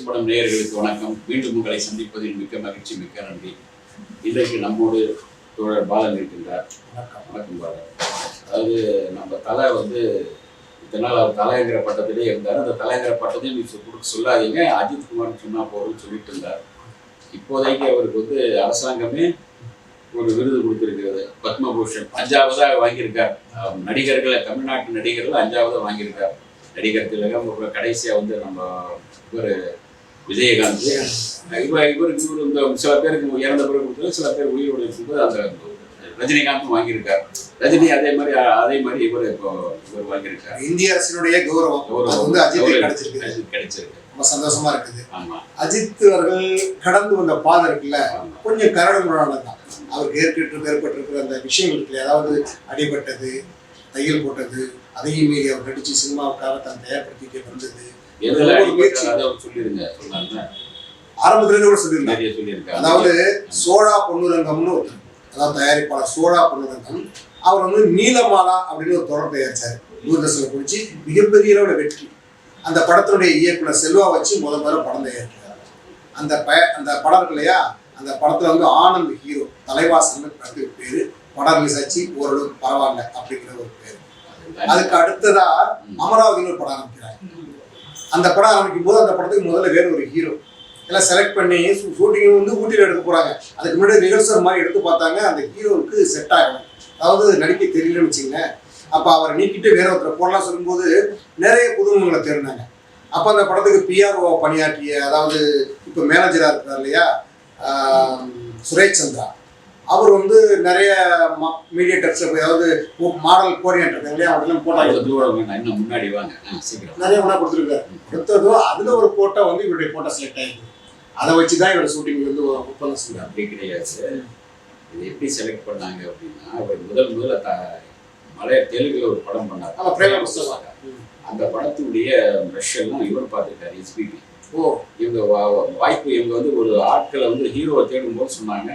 பேசும் நேயர்களுக்கு வணக்கம். மீண்டும் உங்களை சந்திப்பதில் மிக்க மகிழ்ச்சி, மிக்க நன்றி. இன்றைக்கு நம்மோடு தோழர் பாலன் இருக்கின்றார். வணக்கம் பாலன். அதாவது நம்ம தலை இதனால் அவர் தலைங்கிற பட்டத்திலே இருந்தார். அந்த தலைங்கிற பட்டத்தையும் நீ கொடுக்க சொல்லாதீங்க, அஜித் குமார் சொன்னா போறோம்னு சொல்லிட்டு இருந்தார். இப்போதைக்கு அவருக்கு அரசாங்கமே ஒரு விருது கொடுத்திருக்கிறது, பத்மபூஷன். 5ஆவதாக வாங்கியிருக்கார். நடிகர்கள், தமிழ்நாட்டு நடிகர்கள் 5ஆவதாக வாங்கியிருக்கார். நடிகர் திலகம் கடைசியா நம்ம இவர் விஜயகாந்த், இவருக்கு இந்த சில பேருக்கு இறந்த பிறகு கொடுத்தது, சில பேர் உயிரோடு இருக்கும்போது அந்த ரஜினிகாந்தும் வாங்கியிருக்காரு. ரஜினி அதே மாதிரி இவர் வாங்கியிருக்காரு. இந்திய அரசினுடைய கௌரவம் அஜித் கிடைச்சிருக்கு. ரொம்ப சந்தோஷமா இருக்குது. ஆமா, அஜித் அவர்கள் கடந்து வந்த பாதை இருக்குல்ல, கொஞ்சம் கரடுமுரடானதான். அவருக்கு ஏற்பட்டிருக்கிற அந்த விஷயங்கள் இருக்குல்ல, அதாவது அடிபட்டது, தையல் போட்டது, அதையும் மீறி அவர் நடிச்சு சினிமாவுக்காக தான் தயார்படுத்திட்டே வந்தது. ஆரம்பத்துல இருந்து கூட சொல்லியிருந்தாங்க. அதாவது சோழா பொன்னுரங்கம்னு ஒருத்தர், அதாவது தயாரிப்பாளர் சோழா பொன்னுரங்கம், அவர் நீலமாலா அப்படின்னு ஒரு தொடர் தயாரிச்சாரு. தூர்தர்ஷனை குறிச்சு மிகப்பெரிய அளவுல வெற்றி. அந்த படத்தினுடைய இயக்குனர் செல்வா வச்சு முதல்ல படம் தயாரிக்கிறார். அந்த படம் இல்லையா, அந்த படத்துல ஆனந்த் ஹீரோ, தலைவாசன் படத்துக்கு பேரு. படம் ரிலீஸ் ஆச்சு, ஓரளவுக்கு பரவாயில்ல அப்படிங்கிற ஒரு பேரு. அதுக்கு அடுத்ததா அமராவதினு ஒரு படம் ஆரம்பிக்கிறாங்க. அந்த படம் ஆரம்பிக்கும் போது அந்த படத்துக்கு முதல்ல வேற ஒரு ஹீரோ எல்லாம் செலக்ட் பண்ணி ஷூட்டிங் ஊட்டியில் எடுக்க போறாங்க. அதுக்கு முன்னாடி ரிஹர்சல் மாதிரி எடுத்து பார்த்தாங்க. அந்த ஹீரோவுக்கு செட் ஆகணும், அதாவது நடிக்க தெரியலன்னு வச்சுங்களேன். அப்போ அவரை நீக்கிட்டு வேற ஒருத்தரை போடலாம் சொல்லும்போது நிறைய புதுமுகங்களை தேர்ந்தாங்க. அப்போ அந்த படத்துக்கு பிஆர்ஓ பணியாற்றிய, அதாவது இப்போ மேனேஜரா இருக்கிறார் இல்லையா, சுரேஷ் சந்திரா, அவர் நிறைய மீடியேட்டர்ஸ், அதாவது மாடல் கோஆர்டினேட்டர் இருக்காங்க இல்லையா, அவங்கெல்லாம் போட்டோ முன்னாடி வாங்க நிறைய ஒன்றா கொடுத்துருக்காரு. அடுத்ததோ அதுல ஒரு போட்டோ இவருடைய போட்டோ செலக்ட் ஆகிருக்கு. அதை வச்சுதான் இவரோட ஷூட்டிங் ஒப்பந்தம் செஞ்சாங்க. அப்படி கிடையாது. இது எப்படி செலக்ட் பண்ணாங்க அப்படின்னா, அவர் முதல்ல மலைய தெலுங்குல ஒரு படம் பண்ணார். அந்த படத்துடைய ப்ரஷ் எல்லாம் இவர் பார்த்துருக்காரு, எஸ்பிபி. இவங்க வாய்ப்பு, இவங்க ஒரு ஆட்களை ஹீரோவை தேடும் போது சொன்னாங்க.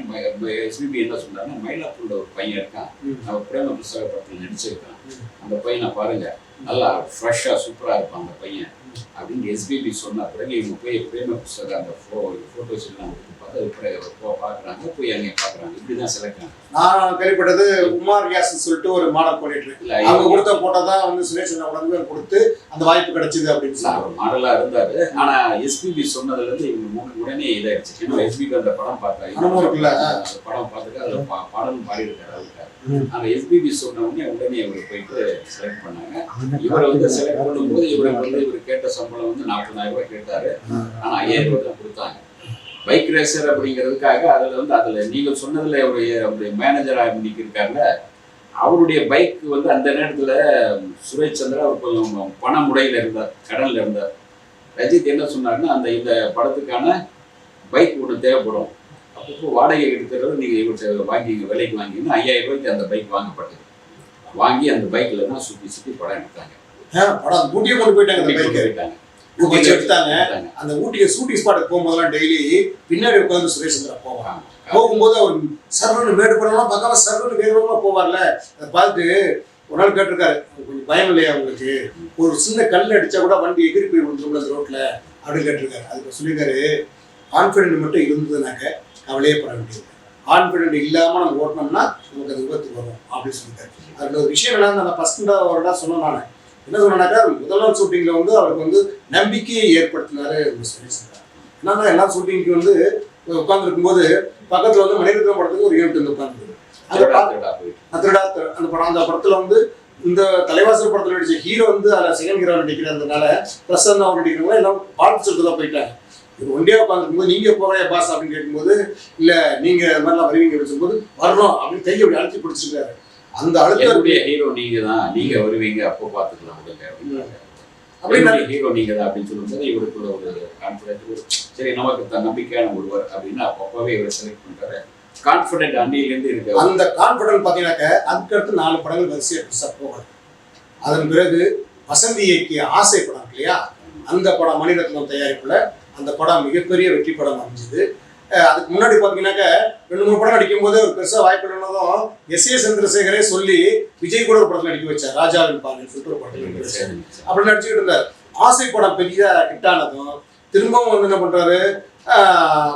எஸ்பிபி என்ன சொன்னாங்கன்னா, மயிலாப்பூர்ல ஒரு பையன் இருக்கான், நம்ம பிரேம புஸ்தக படத்தில் நடிச்சிருக்கான், அந்த பையனை பாருங்க, நல்லா ஃப்ரெஷ்ஷா சூப்பரா இருப்பான் அந்த பையன் அப்படின்னு எஸ்பிபி சொன்ன பிறகு இவங்க போய் பிரேம புஸ்தக அந்த போட்டோஸ் எல்லாம் பார்க்குறாங்க, போய் அங்கே பார்க்குறாங்க. இப்படிதான் செலக்ட் ஆகும். நான் கேள்விப்பட்டது உமார் ரியாஸ் சொல்லிட்டு ஒரு மாடல் பண்ணிட்டு அவங்க கொடுத்த போட்டோ தான் சுரேஷ் கொடுத்து அந்த வாய்ப்பு கிடைச்சது அப்படின்னு அவர் மாடலா இருந்தாரு. ஆனா எஸ்பிபி சொன்னதுல இருந்து இவங்க உடனே இதாயிடுச்சு. ஏன்னா எஸ்பிபி அந்த படம் பார்த்தாங்க, அந்த படம் பார்த்துட்டு அதுல பாடலும் பாடியிருக்காரு அவருக்காரு. ஆனா எஸ்பிபி சொன்ன உடனே இவர் போயிட்டு செலக்ட் பண்ணாங்க. இவரை செலக்ட் பண்ணும்போது இவர் கேட்ட சம்பளம் 40,000 ரூபாய் கேட்டாரு. ஆனா 5,000 ரூபாய் தான் கொடுத்தாங்க. பைக் ரேசர் அப்படிங்கிறதுக்காக அதுல நீங்க சொன்னதுல அவருடைய மேனேஜராக இன்னைக்கு இருக்காங்க. அவருடைய பைக் அந்த நேரத்துல சுரேஷ் சந்திரா அவர் கொஞ்சம் பண முறையில இருந்தார், கடன்ல இருந்தார். ரஜித் என்ன சொன்னாருன்னா, இந்த படத்துக்கான பைக் ஒன்று தேவைப்படும், அப்பப்போ வாடகை எடுத்துறது நீங்க இவர்கிட்ட வாங்கிங்க, விலைக்கு வாங்கிங்கன்னா 5,000 ரூபாய்க்கு அந்த பைக் வாங்கப்பட்டது. வாங்கி அந்த பைக்ல தான் சுத்தி படம் எடுத்தாங்க. ஊட்டியை கொண்டு போயிட்டாங்க. எடுத்தாங்க. அந்த ஊட்டியை ஷூட்டிங் ஸ்பாட்டுக்கு போகும்போதெல்லாம் டெய்லி பின்னாடி உட்காந்து சுரேஷ் சந்திரா போவாங்க. போகும்போது அவர் சர்வன்னு மேடு படம்லாம் பார்க்காம சர்வன்னு வேகமா போவார்ல, அதை பார்த்துட்டு ஒரு நாள் கேட்டிருக்காரு, கொஞ்சம் பயம் இல்லையா உங்களுக்கு, ஒரு சின்ன கல் அடிச்சா கூட வண்டி எகிரி போய் விழுந்துரும்ல அந்த ரோட்ல அப்படின்னு கேட்டிருக்காரு. அதுக்கு சொல்லியிருக்காரு, கான்ஃபிடென்ட் மட்டும் இருந்ததுனாக்க கவலையே பட வேண்டியது, கான்ஃபிடென்ட் இல்லாம நம்ம ஓட்டினோம்னா நமக்கு அது விபத்து வரும் அப்படின்னு சொல்லியிருக்காரு. அதுல ஒரு விஷயம் என்னன்னா, நான் ஃபர்ஸ்ட் சொன்னேன், நான் என்ன சொன்னாக்கா, முதல் நாள் ஷூட்டிங்ல அவருக்கு நம்பிக்கையை ஏற்படுத்தினாரு சுரேஷ் சந்திரா. என்னன்னா, எல்லா ஷூட்டிங்க்கு உட்கார்ந்துருக்கும் போது பக்கத்துல மணிரத்னம் படத்துக்கு ஒரு யூனிட் உட்கார்ந்து அந்த படம், அந்த படத்துல இந்த தலைவாசல் படத்துல நடிச்ச ஹீரோ அதுல செகண்ட் ஹீரோ நடிக்கிறதுனால பிரசன்னா அவர் நடிக்கிறவங்க எல்லாம் வாழ்த்து சொல்றதா போயிட்டாங்க. இது ஒண்டியா உட்காந்துருக்கும் போது நீங்க போகிற பாஸ் அப்படின்னு கேட்கும்போது, இல்ல நீங்க அது மாதிரிலாம் வருவீங்க அப்படின்னு சொல்லும்போது வரணும் அப்படின்னு கையை அப்படி அழுத்தி பிடிச்சிருக்காரு. அந்த அழுத்தக்கூடிய ஹீரோ நீங்க தான், நீங்க வருவீங்க, அப்போ பார்த்துக்கலாம் அப்படின்னு ஹீரோ நீங்க தான் அப்படின்னு சொல்லும்போது இவருக்குள்ள ஒரு கான்ஃபிடென்ட், சரி நமக்கு நம்பிக்கையான ஒருவர் அப்படின்னு அப்பவே இவரை செலக்ட் பண்றாரு. கான்ஃபிடென்ட் அன்னிலிருந்து இருக்கு. அந்த கான்ஃபிடென்ட் பாத்தீங்கன்னாக்க அதுக்கடுத்து 4 படங்கள் வரிசையா பெருசா போகணும். அதன் பிறகு வசந்தி இயக்கிய ஆசை படம் இல்லையா, அந்த படம் மணிரத்னம் தயாரிப்புல அந்த படம் மிகப்பெரிய வெற்றி படம் அமைஞ்சது. அதுக்கு முன்னாடி பாத்தீங்கன்னாக்க 2-3 படம் நடிக்கும் போது ஒரு பெருசா வாய்ப்பு இல்லைன்னதும் எஸ்.ஏ. சந்திரசேகரே சொல்லி விஜய் கூட ஒரு படத்துல நடிக்க வச்சார், ராஜாவின் பாலின்னு சொல்லிட்டு ஒரு படத்துல நடிக்க வச்சார். அப்படி நடிச்சுக்கிட்டு இருந்தார். ஆசை படம் பெரிய ஹிட் ஆனதும் திரும்பவும் வந்து என்ன பண்றாரு,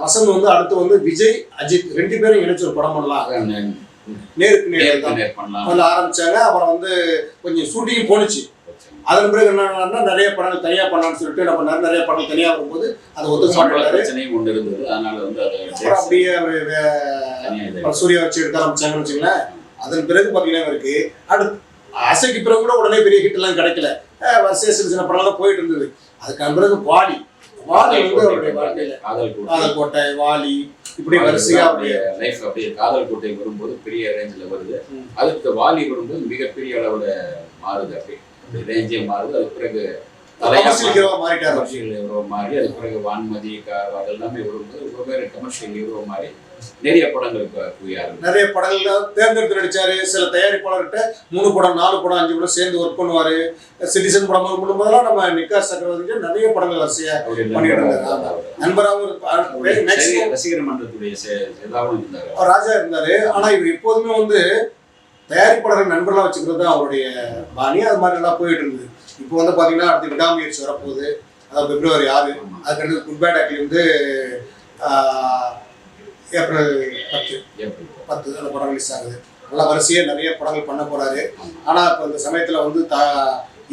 வசந்த் வந்து அடுத்து வந்து விஜய் அஜித் 2 பேரும் இணைச்சு ஒரு படம் பண்ணலாம், நேருக்கு நேர் வந்து ஆரம்பிச்சாங்க. அப்புறம் வந்து கொஞ்சம் ஷூட்டிங் போனுச்சு. அதன் பிறகு என்ன நிறைய படங்கள் தனியா பண்ணலாம்னு சொல்லிட்டு என்ன பண்ணாரு, நிறைய படங்கள் தனியா வரும்போது அதை ஒத்துக்க மாட்டாரு. அப்புறம் அப்படியே அவரு சூர்யா வச்சு எடுக்க ஆரம்பிச்சாங்கன்னு வச்சுங்களேன். அதன் பிறகு பாத்தீங்கன்னா இவருக்கு அடுத்து அசைக்கு பிறகு கூட உடனே பெரிய ஹிட் எல்லாம் கிடைக்கல, வரிசையா சின்ன சின்ன படம்லாம் போயிட்டு இருந்தது. அதுக்கு பிறகு வாலி வந்து அவருடைய வாழ்க்கையில காதல் கோட்டை, வாலி இப்படி வரிசையா அப்படியே லைஃப் அப்படியே காதல் கோட்டை வரும்போது பெரிய ரேஞ்சில் வருது. அதுக்கு வாலி வரும்போது மிகப்பெரிய அளவுல மாறுது, அப்படி ரேஞ்சே மாறுது. அதுக்கு பிறகு கமர்ஷியல் ஹீரோவா மாறிட்டாரு. கமர்ஷியல் ஹீரோ மாறி அதுக்கு பிறகு வான்மதி அதெல்லாமே வரும்போது ரொம்ப பேர் கமர்ஷியல் ஹீரோ மாறி நிறைய படங்கள் நிறைய படங்கள் தேர்ந்தெடுத்து நடிச்சாரு. சில தயாரிப்பாளர்கிட்ட 3 படம் 4 படம் 5 படம் சேர்ந்து ஒர்க் பண்ணுவாரு. சிட்டிசன் படம் பண்ணும்போதெல்லாம் நம்ம நிக்கா சக்கரவர்த்தி நிறைய படங்கள் வரிசையா பண்ணிட்டு இருந்தாரு. நண்பராகவும் ரசிகர் மன்றத்துடைய ராஜா இருந்தாரு. ஆனா இவர் எப்போதுமே வந்து தயாரிப்பாளர்கள் நண்பர்களா வச்சுக்கிறது தான் அவருடைய பாணி. அது மாதிரி எல்லாம் போயிட்டு இருந்தது. இப்போ வந்து பாத்தீங்கன்னா அடுத்து விடாமுயற்சி வரப்போகுது, அதாவது February 6. அதுக்கு குட் பேட் ஆக்லி வந்து April 10 அந்த படம் ரிலீஸ் ஆகுது. நல்லா வரிசையாக நிறைய படங்கள் பண்ண போறாரு. ஆனா இப்போ இந்த சமயத்துல வந்து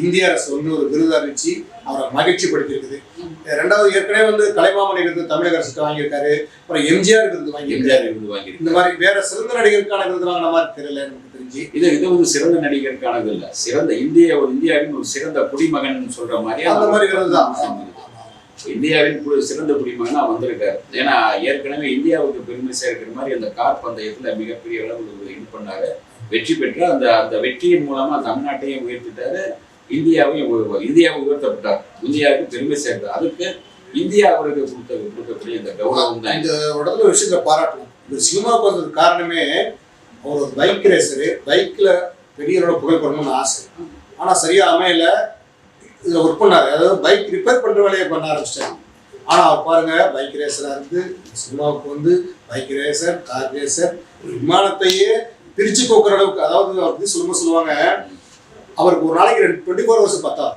இந்திய அரசு வந்து ஒரு விருது அறிவிச்சு அவரை மகிழ்ச்சி படுத்திருக்குது. 2வது ஏற்கனவே வந்து கலைமாமணி விருது தமிழக அரசுக்கு வாங்கியிருக்காரு. அப்புறம் எம்ஜிஆர் விருது வாங்கியிருக்காரு. இந்த மாதிரி வேற சிறந்த நடிகருக்கான விருது வாங்கின மாதிரி தெரியல எனக்கு தெரிஞ்சு. இது வந்து சிறந்த நடிகருக்கானது இல்ல, சிறந்த இந்தியாவின் ஒரு சிறந்த குடிமகன் சொல்ற மாதிரி அந்த மாதிரி விருது தான். இந்தியாவின் சிறந்த குடிமகனா வந்திருக்காரு. ஏன்னா ஏற்கனவே இந்தியாவுக்கு பெருமை சேர்க்கிற மாதிரி அந்த கார் பந்தயத்துல மிகப்பெரிய அளவில் இது பண்ணாரு, வெற்றி பெற்று அந்த வெற்றியின் மூலமா தமிழ்நாட்டையும் உயர்த்திட்டாரு, இந்தியாவை உயர்த்தப்பட்டார், இந்தியாவுக்கு பெருமை சேர்த்தார். அதுக்கு இந்தியா அவருக்கு கொடுக்கக்கூடிய இந்த கௌரவம் தான். இந்த இடத்துல ஒரு விஷயத்தை பாராட்டணும். இந்த சினிமாவுக்கு வந்ததுக்கு காரணமே அவர் ஒரு பைக் ரேசரு, பைக்ல பெரியவரோட புகைப்படணும்னு ஆசை. ஆனா சரியா அமையல, இதுல ஒர்க் பண்ணாரு. அதாவது பைக் ரிப்பேர் பண்ற வேலையை பண்ண ஆரம்பிச்சிட்டாங்க. ஆனா அவர் பாருங்க, பைக் ரேசரா இருந்து சினிமாவுக்கு வந்து பைக் ரேசர், கார் ரேசர், விமானத்தையே பிரிச்சு போக்குற அளவுக்கு, அதாவது அவர் சொல்லுவாங்க அவருக்கு ஒரு நாளைக்கு 24 hours பத்தாது,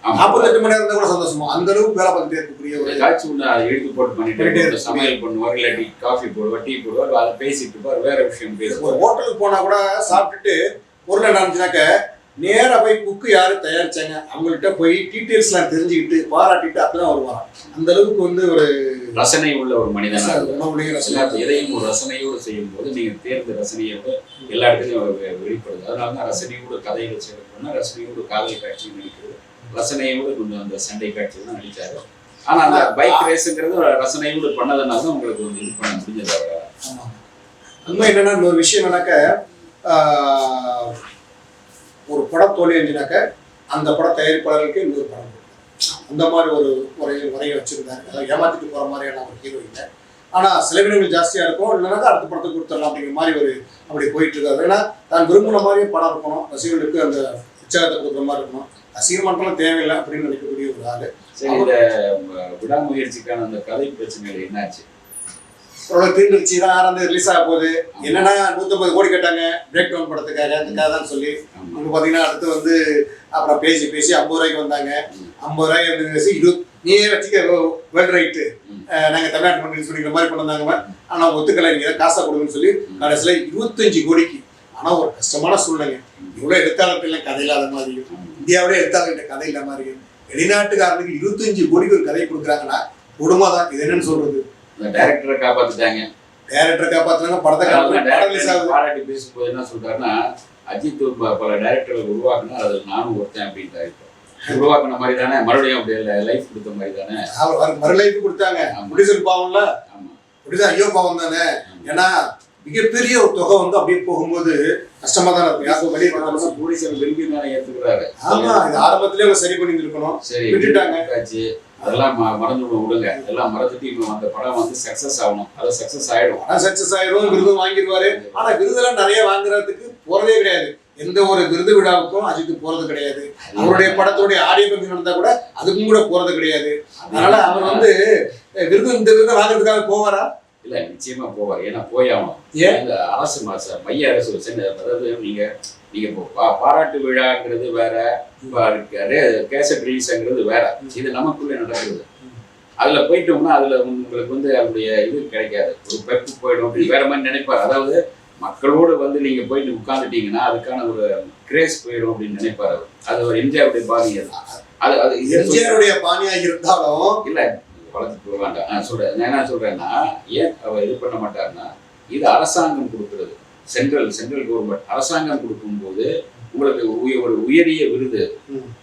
48 மணி நேரம் கூட சந்தோஷமா அந்த அளவுக்கு வேலை பார்த்துட்டே இருக்கக்கூடிய ஒரு காட்சி ஒன்று எழுதி போட்டு பண்ணிட்டு சமையல் பண்ணுவார், இல்லாட்டி காஃபி போடுவார், டீ போடுவார், அதை பேசிட்டு இருப்பார், வேற விஷயம் பேசுவார். ஒரு ஹோட்டலுக்கு போனா கூட சாப்பிட்டுட்டு பொருள் என்ன இருந்துச்சுனாக்க நேரா போய் குக்கு யாரு தயாரிச்சாங்க அவங்கள்ட்ட போய் டீட்டெயில்ஸ்லாம் தெரிஞ்சுக்கிட்டு பாராட்டிட்டு அப்பதான் வருவாங்க. அந்த அளவுக்கு வந்து ஒரு ரசனை உள்ள ஒரு மனிதனாக எதையும் ஒரு ரசனையோடு செய்யும் போது நீங்க தேர்ந்த ரசனையோடு எல்லா இடத்துலையும் வெளிப்படுது. அதனாலதான் ரசனையோடு கதைகள் செய்யணும்னா ரசனையோடு காதல் காட்சி நடிக்கிறது, ரசனையோடு கொஞ்சம் அந்த சண்டை காட்சி தான் நடிச்சாரு. ஆனா அந்த பைக் ரேஸுங்கிறது ரசனையோடு பண்ணதுனால தான் உங்களுக்கு வந்து இது பண்ண முடிஞ்சது. உண்மை என்னன்னா ஒரு விஷயம் என்னன்னாக்க, ஒரு படம் தோல்வி அஞ்சினாக்க அந்த படம் தயாரிப்பாளர்களுக்கு இன்னொரு படம் அந்த மாதிரி ஒரு முறையை வச்சிருந்தாரு. அதாவது ஏமாத்திட்டு போற மாதிரியான ஒரு ஹீரோ இல்லை. ஆனா செலவினங்கள் ஜாஸ்தியா இருக்கும், இல்லைனாக்கா அடுத்த படத்தை கொடுத்துடலாம் அப்படிங்கிற மாதிரி ஒரு அப்படி போயிட்டு இருக்காரு. ஏன்னா தான் விரும்பின மாதிரியே படம் இருக்கணும், ரசிகர்களுக்கு அந்த உற்சாகத்தை கொடுக்குற மாதிரி இருக்கணும், ரசிகர் மட்டும் தேவையில்லை அப்படின்னு நினைக்கக்கூடிய ஒரு ஆளு. சரி, இந்த விடாமுயற்சிக்கான அந்த கதை பிரச்சனைகள் என்னாச்சு? தீர்ந்துருச்சு தான் ஆரம்பி ரிலீஸ் ஆக போகுது. என்னன்னா 150 கோடி கேட்டாங்க பிரேக் டவுன் படத்துக்காக, அதுக்காக தான் சொல்லி இப்போ பார்த்தீங்கன்னா அடுத்து வந்து அப்புறம் பேசி 50 ரூபாய்க்கு வந்தாங்க. 50 ரூபாய்க்கு பேசி நீயே வச்சுக்க வேர்ல்டு ரைட்டு நாங்கள் தமிழ்நாட்டு பண்ணி சொல்லிக்கிற மாதிரி கொண்டு வந்தாங்க. ஆனால் ஒத்துக்கலை, நீங்கள் காசை கொடுங்கன்னு சொல்லி கடைசியில் 25 கோடிக்கு. ஆனால் ஒரு கஷ்டமான சூழ்நிலை, இவ்வளோ எழுத்தாளர்கள் கதை இல்லாத மாதிரியும் இந்தியாவிலே எழுத்தாளர்கிட்ட கதை இல்லாத மாதிரியும் வெளிநாட்டுக்காரனுக்கு 25 கோடிக்கு ஒரு கதை கொடுக்குறாங்கன்னா கொடுமை தான். இது என்னன்னு சொல்றது? டைரக்டரை காப்பாத்திட்டாங்க, படத்தை பாராட்டி பேசும்போது என்ன சொல்றாருன்னா, அஜித் பல டைரக்டர்கள் உருவாக்குனா அது நானும் ஒருத்தன் அப்படின்ட்டாரு. உருவாக்குன மாதிரி தானே மறுபடியும் அப்படி லைஃப் கொடுத்த மாதிரி தானே மறு லைஃப் கொடுத்தாங்க. ப்ரொடியூசர் பாவம்ல, ப்ரொடியூசர் ஐயோ பாவம் தானே. ஏன்னா மிகப்பெரிய ஒரு தொகை வந்து அப்படியே போகும்போது கஷ்டமா தான் இருக்கும். யாருக்கும் வெளியே ப்ரொடியூசர் விரும்பி தானே ஏத்துக்கிறாரு. ஆமா, இது ஆரம்பத்திலே அவங்க சரி பண்ணி இருக்கணும். சரி, விட்டுட்டாங்க. அதெல்லாம் மறந்து விடுங்க, எல்லாம் மறந்துட்டு இப்போ அந்த படம் வந்து சக்சஸ் ஆகணும். அது சக்சஸ் ஆயிடும், சக்சஸ் ஆயிடும், விருதும் வாங்கிடுவாரு. ஆனா விருதெல்லாம் நிறைய வாங்குறதுக்கு போறதே கிடையாது. எந்த ஒரு விருது விழாவுக்கும் அஜித் போறது கிடையாது. அவருடைய படத்துடைய ஆடியோ ஃபங்க்ஷன் நடந்தா கூட அதுக்கும் கூட போறது கிடையாது. அதனால அவர் வந்து இந்த விருதை வாங்குறதுக்காக போவாரா? இல்ல, நிச்சயமா போவார். ஏன்னா போய் ஆகணும். இந்த அரசு மைய அரசு அதாவது நீங்க இப்போ பாராட்டு விழாங்கிறது வேற, கேசட் ரிலீஸ்ங்கிறது வேற. இது நமக்குள்ள நடக்குது. அதுல போயிட்டோம்னா அதுல உங்களுக்கு வந்து அவருடைய இது கிடைக்காது, ஒரு பெப்பு போயிடும், அப்படி வேற மாதிரி நினைப்பாரு. அதாவது மக்களோடு வந்து நீங்க போயிட்டு உட்கார்ந்துட்டீங்கன்னா அதுக்கான ஒரு கிரேஸ் போயிடும் அப்படின்னு நினைப்பாரு அவர். அது ஒரு எம்ஜிஆருடைய பாணி. அது அது எம்ஜிஆருடைய பாணியா இருந்தாலும் இல்ல வளர்த்து போக வேண்டாம். நான் சொல்றேன், நான் என்ன சொல்றேன்னா, ஏன் அவர் இது பண்ண மாட்டாருன்னா, இது அரசாங்கம் கொடுக்கிறது, சென்ட்ரல் கவர்மெண்ட் அரசாங்கம் கொடுக்கும்போது உங்களுக்கு ஒரு உயரிய விருது,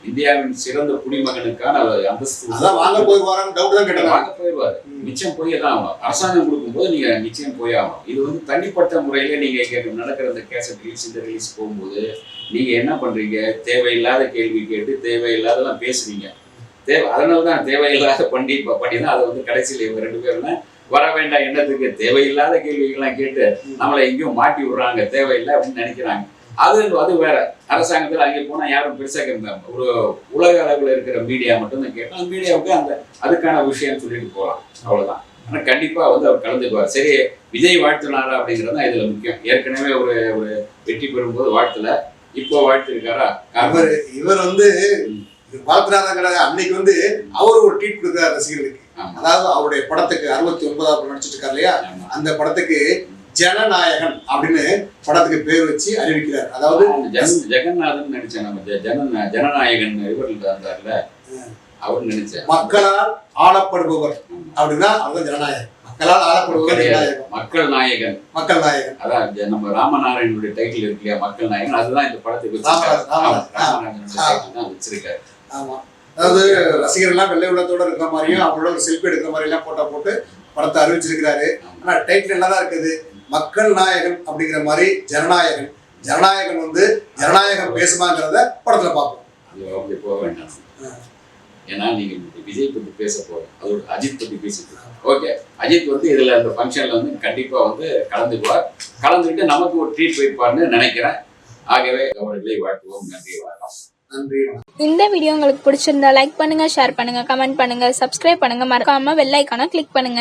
இந்தியாவின் சிறந்த குடிமகனுக்கான அந்தஸ்து வாங்க போயிருவாரு, வாங்க போயிடுவாரு, நிச்சயம் போயே தான் ஆகணும். அரசாங்கம் கொடுக்கும்போது நீங்க நிச்சயம் போய் ஆகணும். இது வந்து தனிப்பட்ட முறையில நீங்க இங்க நடக்கிற இந்த கேசட் ரிலீஸ் இந்த ரிலீஸ் போகும்போது நீங்க என்ன பண்றீங்க, தேவையில்லாத கேள்வி கேட்டு தேவையில்லாதெல்லாம் பேசுறீங்க. அதனாலதான் தேவையில்லாத பண்ணி தான் அதை வந்து கடைசியில் இவங்க 2 பேரும் வர வேண்டாம் எண்ணத்துக்கு தேவையில்லாத கேள்விகள்லாம் கேட்டு நம்மளை எங்கேயும் மாட்டி விடுறாங்க, தேவையில்லை அப்படின்னு நினைக்கிறாங்க. அது வேற. அரசாங்கத்தில் அங்கே போனா யாரும் பெருசா ஒரு உலக அளவில் இருக்கிற மீடியா மட்டும் தான் கேட்டோம். அந்த மீடியாவுக்கு அதுக்கான விஷயம் சொல்லிட்டு போகலாம், அவ்வளவுதான். ஆனா கண்டிப்பா வந்து அவர் கலந்துக்குவார். சரி, விஜய் வாழ்த்துனாரா அப்படிங்கிறது தான் இதுல முக்கியம். ஏற்கனவே ஒரு வெற்றி பெறும்போது வாழ்த்துல, இப்போ வாழ்த்து இருக்காரா? இவர் வந்து வாழ்த்துனாரா கிடையாது. அன்னைக்கு வந்து அவர் ஒரு ட்வீட் கொடுக்கிறார் ரசிகர்களுக்கு. அதாவது அவருடைய படத்துக்கு 69வது நடிச்சிட்டு இருக்காரு இல்லையா, அந்த படத்துக்கு ஜனநாயகன் அப்படின்னு படத்துக்கு பேர் வச்சு அறிவிக்கிறார். அதாவது ஜெகநாதன் நினைச்சேன், நம்ம ஜனநாயகன் இவர் இருந்தார்ல, அவர் நினைச்சேன் மக்களால் ஆளப்படுபவர் அப்படின்னா அதுதான் ஜனநாயகன். மக்களால் ஆளப்படுபவர் மக்கள் நாயகன். அதான் நம்ம ராமநாராயணனுடைய டைட்டில் இருக்கு இல்லையா, மக்கள் நாயகன். அதுதான் இந்த படத்துக்கு ராமநாராயணன் வச்சிருக்காரு. ஆமா, அதாவது ரசிகர்கள் எல்லாம் வெள்ளை உள்ளத்தோட இருக்கிற மாதிரியும் அவங்களோட ஒரு செல்ஃபி எடுக்கிற மாதிரி எல்லாம் போட்டோ போட்டு படத்தை அறிவிச்சிருக்கிறாரு. ஆனா டைட்டில் நல்லா தான் இருக்குது, மக்கள் நாயகன் அப்படிங்கிற மாதிரி ஜனநாயகன் வந்து ஜனநாயகம் பேசுமாங்கிறத படத்துல பார்ப்போம். அது அப்படி போக வேண்டாம், ஏன்னா நீங்க விஜய் பத்தி பேச போறோம், அதோட அஜித் பத்தி பேசிட்டு. ஓகே, அஜித் வந்து இதுல அந்த ஃபங்க்ஷன்ல வந்து கண்டிப்பா வந்து கலந்துக்குவார். கலந்துக்கிட்டு நமக்கு ஒரு ட்ரீட் வைப்பார்னு நினைக்கிறேன். ஆகவே அவர்களை வாழ்த்துவோம். நன்றி, வணக்கம். நன்றி. இந்த வீடியோ உங்களுக்கு பிடிச்சிருந்தா லைக் பண்ணுங்க, ஷேர் பண்ணுங்க, கமெண்ட் பண்ணுங்க, சப்ஸ்கிரைப் பண்ணுங்க, மறக்காம பெல் ஐகானை கிளிக் பண்ணுங்க.